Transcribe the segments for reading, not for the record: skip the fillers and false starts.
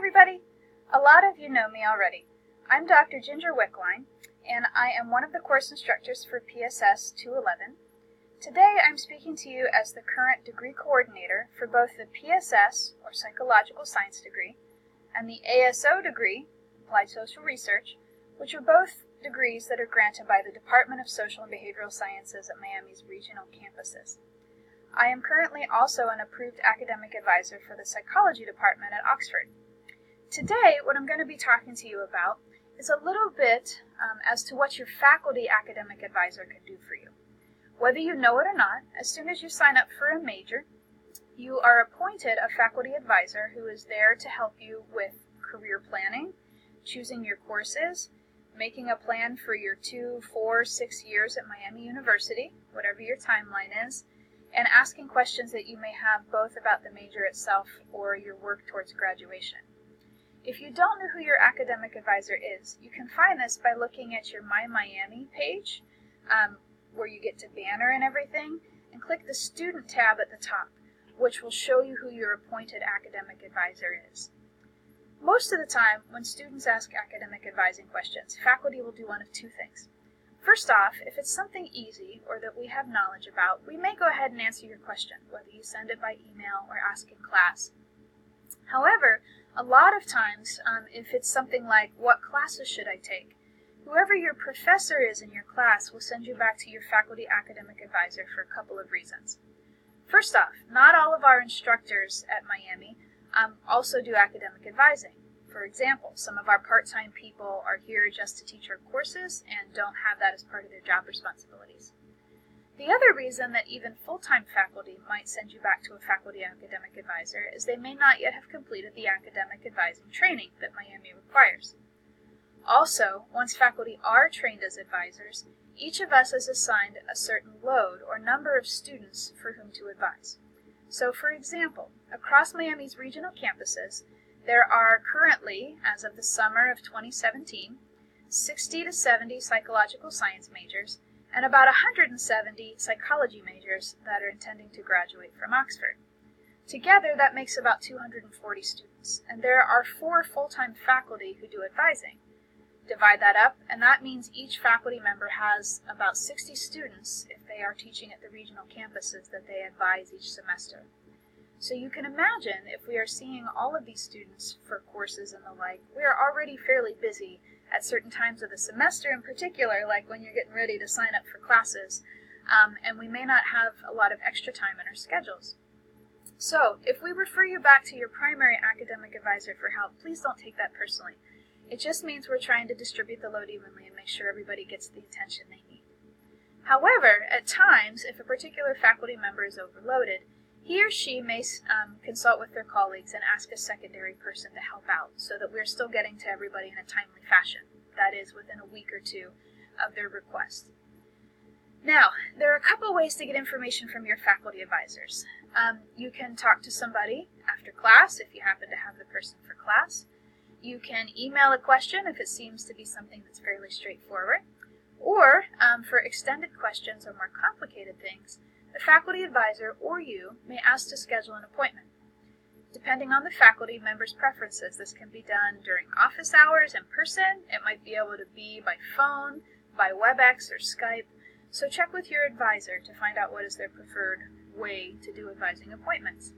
everybody! A lot of you know me already. I'm Dr. Ginger Wickline, and I am one of the course instructors for PSS 211. Today I'm speaking to you as the current degree coordinator for both the PSS, or Psychological Science degree, and the ASO degree, Applied Social Research, which are both degrees that are granted by the Department of Social and Behavioral Sciences at Miami's regional campuses. I am currently also an approved academic advisor for the psychology department at Oxford. Today, what I'm going to be talking to you about is a little bit as to what your faculty academic advisor can do for you. Whether you know it or not, as soon as you sign up for a major, you are appointed a faculty advisor who is there to help you with career planning, choosing your courses, making a plan for your 2, 4, 6 years at Miami University, whatever your timeline is, and asking questions that you may have both about the major itself or your work towards graduation. If you don't know who your academic advisor is, you can find this by looking at your My Miami page, where you get to banner and everything, and click the Student tab at the top, which will show you who your appointed academic advisor is. Most of the time, when students ask academic advising questions, faculty will do one of two things. First off, if it's something easy or that we have knowledge about, we may go ahead and answer your question, whether you send it by email or ask in class. However, a lot of times, if it's something like, what classes should I take? Whoever your professor is in your class will send you back to your faculty academic advisor for a couple of reasons. First off, not all of our instructors at Miami also do academic advising. For example, some of our part-time people are here just to teach our courses and don't have that as part of their job responsibilities. The other reason that even full-time faculty might send you back to a faculty academic advisor is they may not yet have completed the academic advising training that Miami requires. Also, once faculty are trained as advisors, each of us is assigned a certain load or number of students for whom to advise. So, for example, across Miami's regional campuses, there are currently, as of the summer of 2017, 60 to 70 psychological science majors and about 170 psychology majors that are intending to graduate from Oxford. Together, that makes about 240 students, and there are 4 full-time faculty who do advising. Divide that up, and that means each faculty member has about 60 students if they are teaching at the regional campuses that they advise each semester. So you can imagine if we are seeing all of these students for courses and the like, we are already fairly busy at certain times of the semester in particular, like when you're getting ready to sign up for classes, and we may not have a lot of extra time in our schedules. So if we refer you back to your primary academic advisor for help, please don't take that personally. It just means we're trying to distribute the load evenly and make sure everybody gets the attention they need. However, at times, if a particular faculty member is overloaded, he or she may consult with their colleagues and ask a secondary person to help out so that we're still getting to everybody in a timely fashion, that is, within a week or two of their request. Now, there are a couple ways to get information from your faculty advisors. You can talk to somebody after class if you happen to have the person for class. You can email a question if it seems to be something that's fairly straightforward. Or, for extended questions or more complicated things, the faculty advisor or you may ask to schedule an appointment. Depending on the faculty member's preferences, this can be done during office hours in person. It might be able to be by phone, by WebEx or Skype. So check with your advisor to find out what is their preferred way to do advising appointments.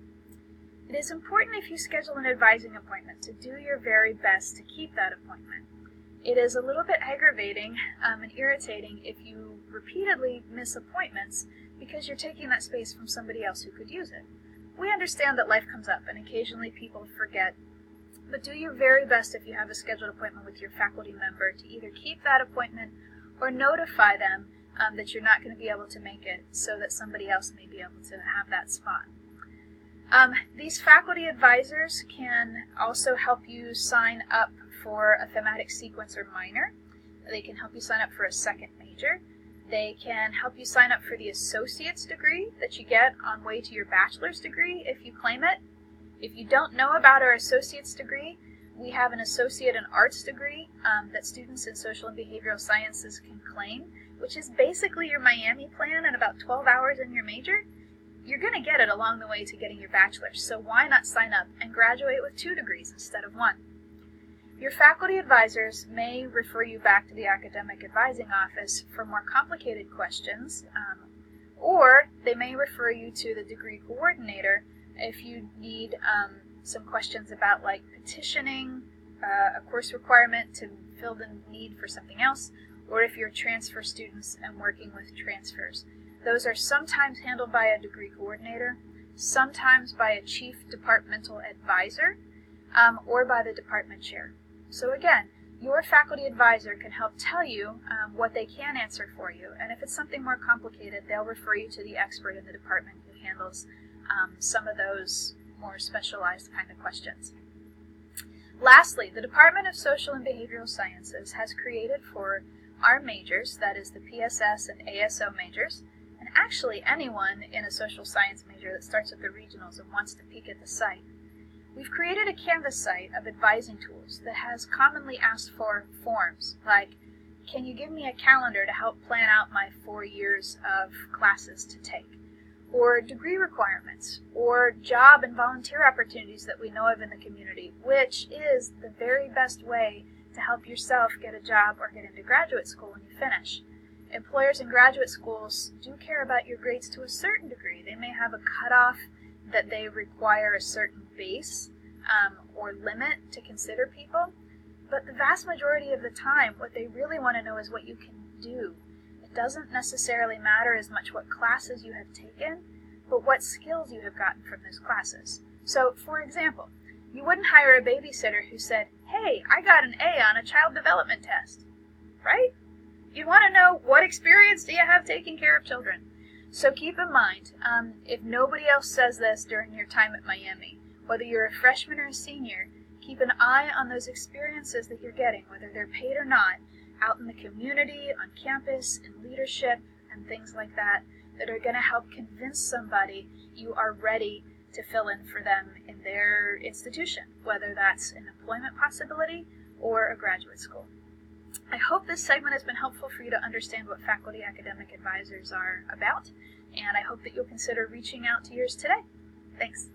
It is important if you schedule an advising appointment to do your very best to keep that appointment. It is a little bit aggravating and irritating if you repeatedly miss appointments because you're taking that space from somebody else who could use it. We understand that life comes up and occasionally people forget, but do your very best if you have a scheduled appointment with your faculty member to either keep that appointment or notify them that you're not going to be able to make it so that somebody else may be able to have that spot. These faculty advisors can also help you sign up for a thematic sequence or minor. They can help you sign up for a second major. They can help you sign up for the associate's degree that you get on way to your bachelor's degree if you claim it. If you don't know about our associate's degree, we have an associate in arts degree that students in social and behavioral sciences can claim, which is basically your Miami plan and about 12 hours in your major. you're going to get it along the way to getting your bachelor's, so why not sign up and graduate with 2 degrees instead of 1? Your faculty advisors may refer you back to the academic advising office for more complicated questions, or they may refer you to the degree coordinator if you need some questions about like petitioning a course requirement to fill the need for something else, or if you're transfer students and working with transfers. Those are sometimes handled by a degree coordinator, sometimes by a chief departmental advisor, or by the department chair. So again, your faculty advisor can help tell you what they can answer for you, and if it's something more complicated, they'll refer you to the expert in the department who handles some of those more specialized kind of questions. Lastly, the Department of Social and Behavioral Sciences has created for our majors, that is the PSS and ASO majors, and actually anyone in a social science major that starts at the regionals and wants to peek at the site, we've created a Canvas site of advising tools that has commonly asked for forms like, can you give me a calendar to help plan out my 4 years of classes to take? Or degree requirements, or job and volunteer opportunities that we know of in the community, which is the very best way to help yourself get a job or get into graduate school when you finish. Employers in graduate schools do care about your grades to a certain degree. They may have a cutoff that they require a certain base or limit to consider people, but the vast majority of the time what they really want to know is what you can do. It doesn't necessarily matter as much what classes you have taken, but what skills you have gotten from those classes. So, for example, you wouldn't hire a babysitter who said, hey, I got an A on a child development test, right? You want to know what experience do you have taking care of children. So keep in mind, if nobody else says this during your time at Miami, whether you're a freshman or a senior, keep an eye on those experiences that you're getting, whether they're paid or not, out in the community, on campus, in leadership, and things like that, that are going to help convince somebody you are ready to fill in for them in their institution, whether that's an employment possibility or a graduate school. I hope this segment has been helpful for you to understand what faculty academic advisors are about, and I hope that you'll consider reaching out to yours today. Thanks.